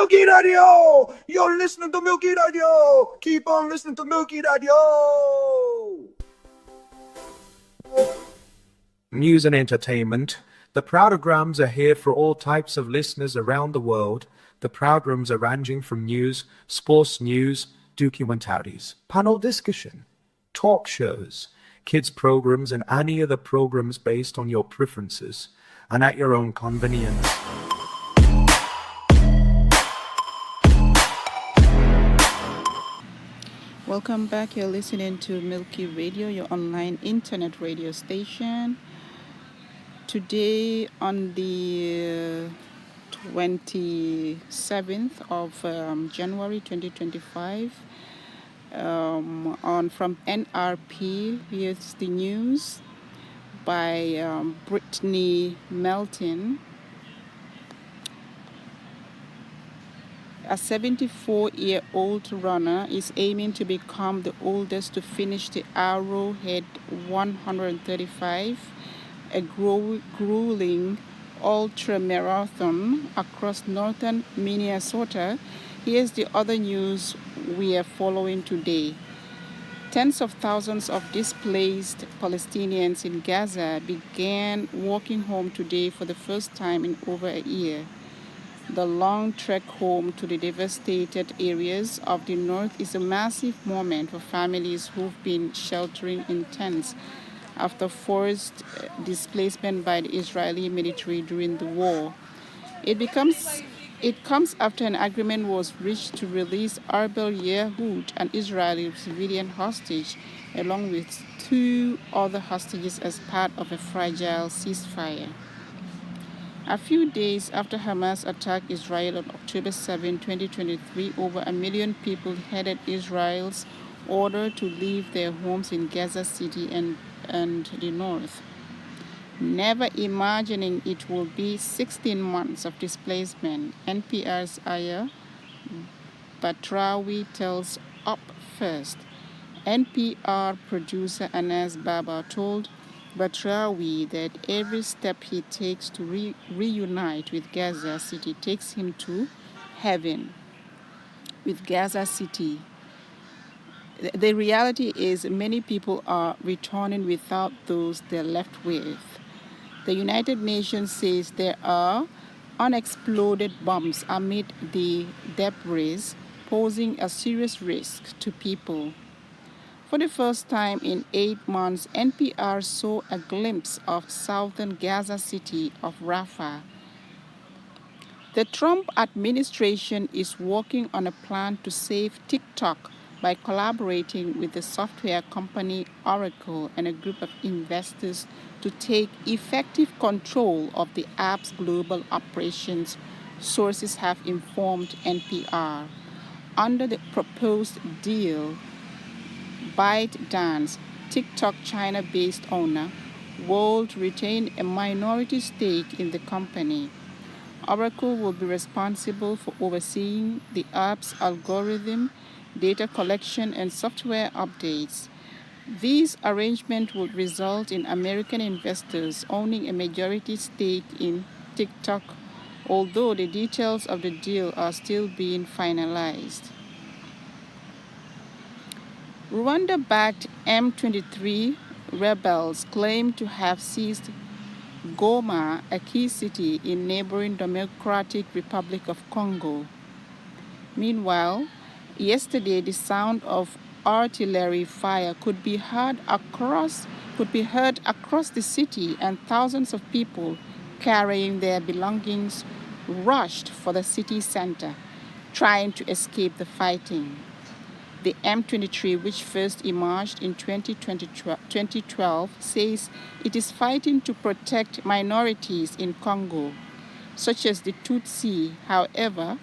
Milky Radio! You're listening to Milky Radio! Keep on listening to Milky Radio! News and entertainment. The Proudograms are here for all types of listeners around the world. The Proud Rooms are ranging from news, sports news, documentaries, panel discussion, talk shows, kids programs, and any other programs based on your preferences and at your own convenience. Welcome back. You're listening to Milky Radio, your online internet radio station. Today, on the 27th of January 2025, from NRP, here's the news by Brittany Melton. A 74-year-old runner is aiming to become the oldest to finish the Arrowhead 135, a grueling ultramarathon across northern Minnesota. Here's the other news we are following today. Tens of thousands of displaced Palestinians in Gaza began walking home today for the first time in over a year. The long trek home to the devastated areas of the north is a massive moment for families who've been sheltering in tents after forced displacement by the Israeli military during the war. It comes after an agreement was reached to release Arbel Yehud, an Israeli civilian hostage, along with 2 other hostages as part of a fragile ceasefire. A few days after Hamas attacked Israel on October 7, 2023, over 1 million people headed Israel's order to leave their homes in Gaza City and the north. Never imagining it will be 16 months of displacement, NPR's Aya Batrawi tells Up First. NPR producer Anas Baba told Batrawi that every step he takes to reunite with Gaza City takes him to heaven. With Gaza City, the reality is many people are returning without those they're left with. The United Nations says there are unexploded bombs amid the debris, posing a serious risk to people. For the first time in 8 months, NPR saw a glimpse of southern Gaza city of Rafah. The Trump administration is working on a plan to save TikTok by collaborating with the software company Oracle and a group of investors to take effective control of the app's global operations, sources have informed NPR. Under the proposed deal, ByteDance, TikTok China-based owner, would retain a minority stake in the company. Oracle will be responsible for overseeing the app's algorithm, data collection, and software updates. These arrangements would result in American investors owning a majority stake in TikTok, although the details of the deal are still being finalized. Rwanda-backed M23 rebels claim to have seized Goma, a key city in neighboring Democratic Republic of Congo. Meanwhile, yesterday the sound of artillery fire could be heard across the city, and thousands of people carrying their belongings rushed for the city center, trying to escape the fighting. The M23, which first emerged in 2012, says it is fighting to protect minorities in Congo, such as the Tutsi. However,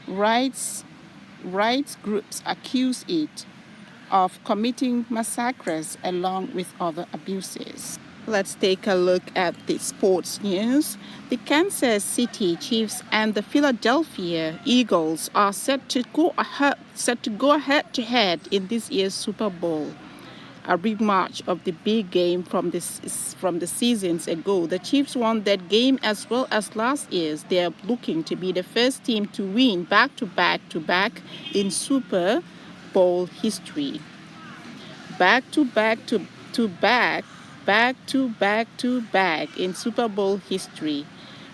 rights groups accuse it of committing massacres along with other abuses. Let's take a look at the sports news. The Kansas City Chiefs and the Philadelphia Eagles are set to go head to head in this year's Super Bowl. a rematch of the big game from the seasons ago. The Chiefs won that game as well as last year's. They are looking to be the first team to win back in Super Bowl history. Back to back to back in Super Bowl history.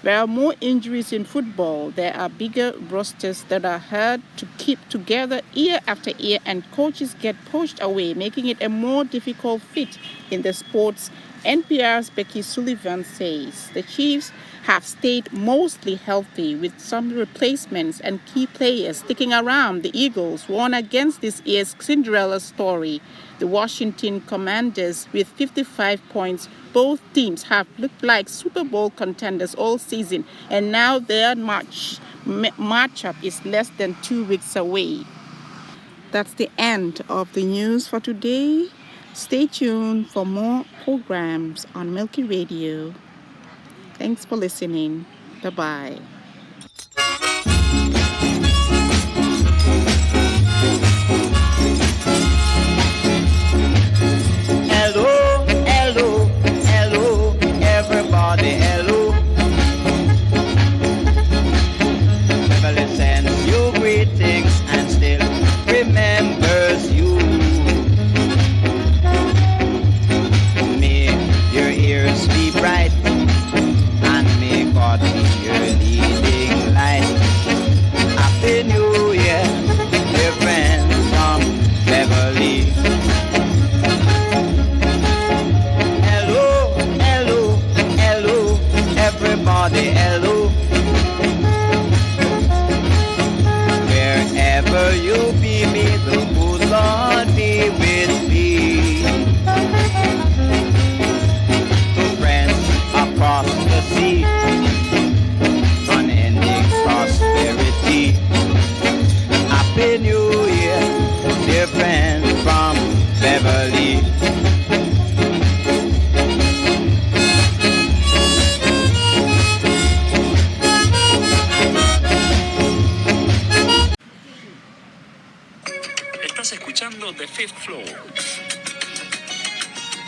There are more injuries in football. There are bigger rosters that are hard to keep together year after year, and coaches get pushed away, making it a more difficult fit in the sports. NPR's Becky Sullivan says the Chiefs have stayed mostly healthy with some replacements and key players sticking around. The Eagles won against this year's Cinderella story, the Washington Commanders, with 55 points. Both teams have looked like Super Bowl contenders all season, and now their matchup is less than 2 weeks away. That's the end of the news for today. Stay tuned for more programs on Milky Radio. Thanks for listening. Bye-bye. Hello, hello, hello, everybody, hello. Family sends you greetings and still remembers you. May your ears be bright and may God be your leading light. Happy New Year, dear friends from Beverly. Hello, hello, hello, everybody, hello. Wherever you be, may the good Lord be with thee. To friends across the sea, unending prosperity. Happy New Year, dear friends from Beverly. Estás escuchando The Fifth Floor.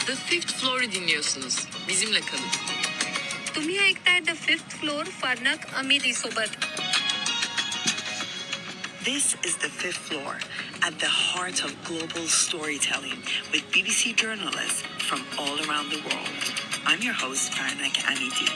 The Fifth Floor'u dinliyorsunuz. Bizimle kalın. तुम्ही ऐकताय the fifth floor फारनक अमिदी सोबत. This is the fifth floor, at the heart of global storytelling with BBC journalists from all around the world. I'm your host, Farnak Amiti.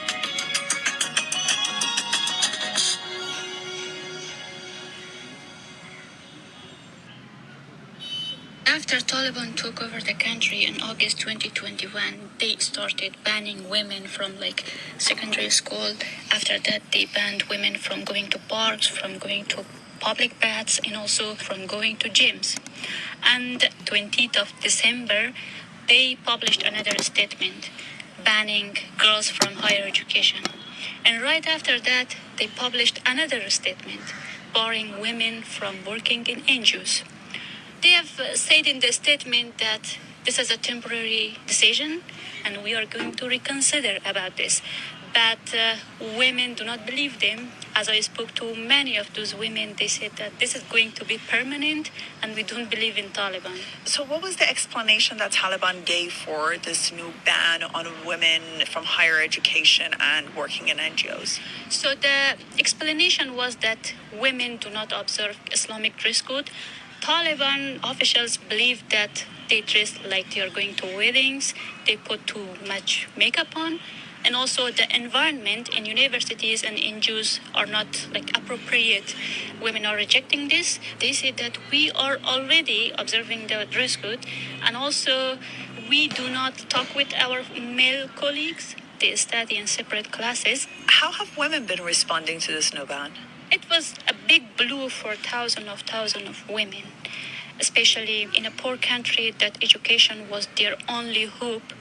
After Taliban took over the country in August 2021, they started banning women from secondary school. After that, they banned women from going to parks, from going to public baths, and also from going to gyms. And 20th of December, they published another statement banning girls from higher education. And right after that, they published another statement barring women from working in NGOs. They have said in the statement that this is a temporary decision and we are going to reconsider about this. But women do not believe them. As I spoke to many of those women, they said that this is going to be permanent and we don't believe in Taliban. So what was the explanation that Taliban gave for this new ban on women from higher education and working in NGOs? So the explanation was that women do not observe Islamic dress code. Taliban officials believe that they dress like they are going to weddings, they put too much makeup on, and also the environment in universities and NGOs are not appropriate. Women are rejecting this. They say that we are already observing the dress code, and also we do not talk with our male colleagues. They study in separate classes. How have women been responding to this new ban? It was a big blow for thousands of women, especially in a poor country that education was their only hope.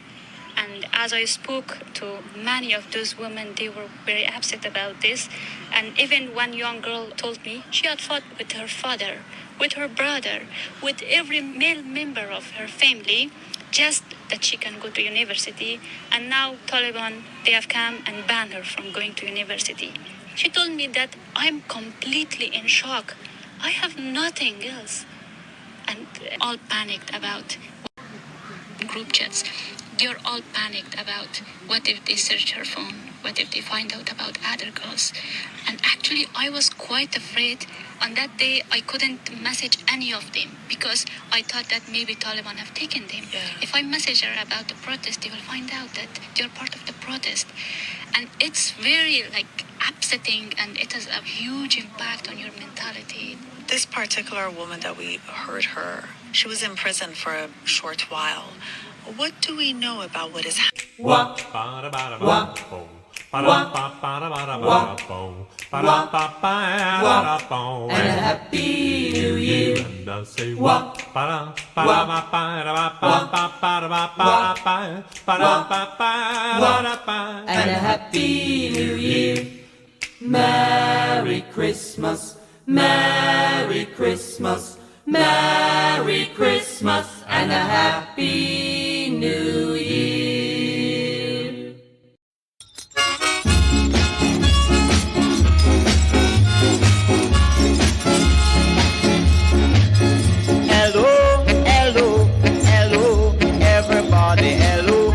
And as I spoke to many of those women, they were very upset about this. And even one young girl told me she had fought with her father, with her brother, with every male member of her family, just that she can go to university. And now Taliban, they have come and banned her from going to university. She told me that I'm completely in shock. I have nothing else. And all panicked about. group chats, they're all panicked about what if they search her phone, what if they find out about other girls. And actually, I was quite afraid. On that day, I couldn't message any of them because I thought that maybe Taliban have taken them. If I message her about the protest, they will find out that they're part of the protest. And it's very upsetting, and it has a huge impact on your mentality. This particular woman that we heard her, she was in prison for a short while. What do we know about what is happening? And a happy new year. And I say and a happy new year. Merry Christmas, Merry Christmas, Merry Christmas, and a happy new year. Hello, hello, hello, everybody, hello.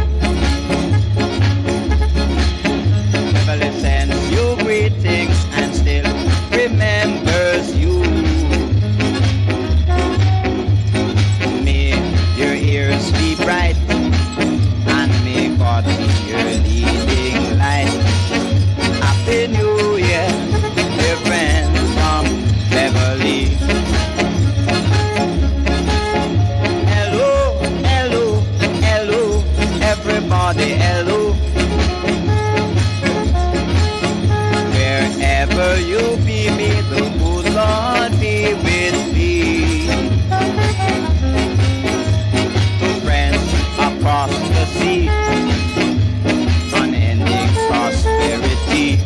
Family sends you greetings and still remembers you. May your ears be bright and may God be your leading light. Happy New Year, dear friends from Beverly. Hello, hello, hello, everybody, hello. Wherever you be, may the good Lord be with thee. To friends across the sea, unending prosperity.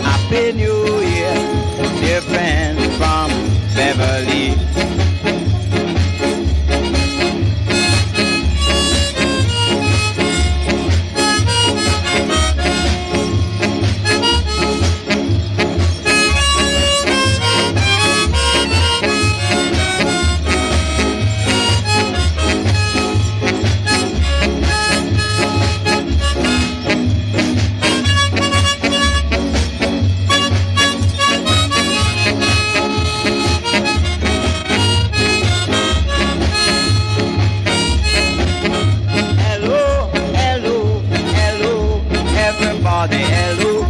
Happy New Year, dear friends from Beverly. Hello, hello, hello, everybody, hello.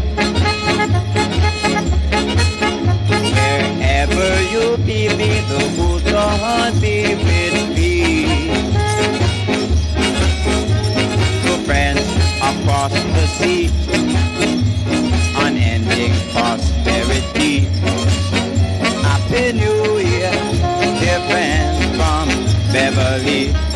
Wherever you be, may the good Lord be with thee. To friends across the sea, unending prosperity. Happy New Year, dear friends from Beverly.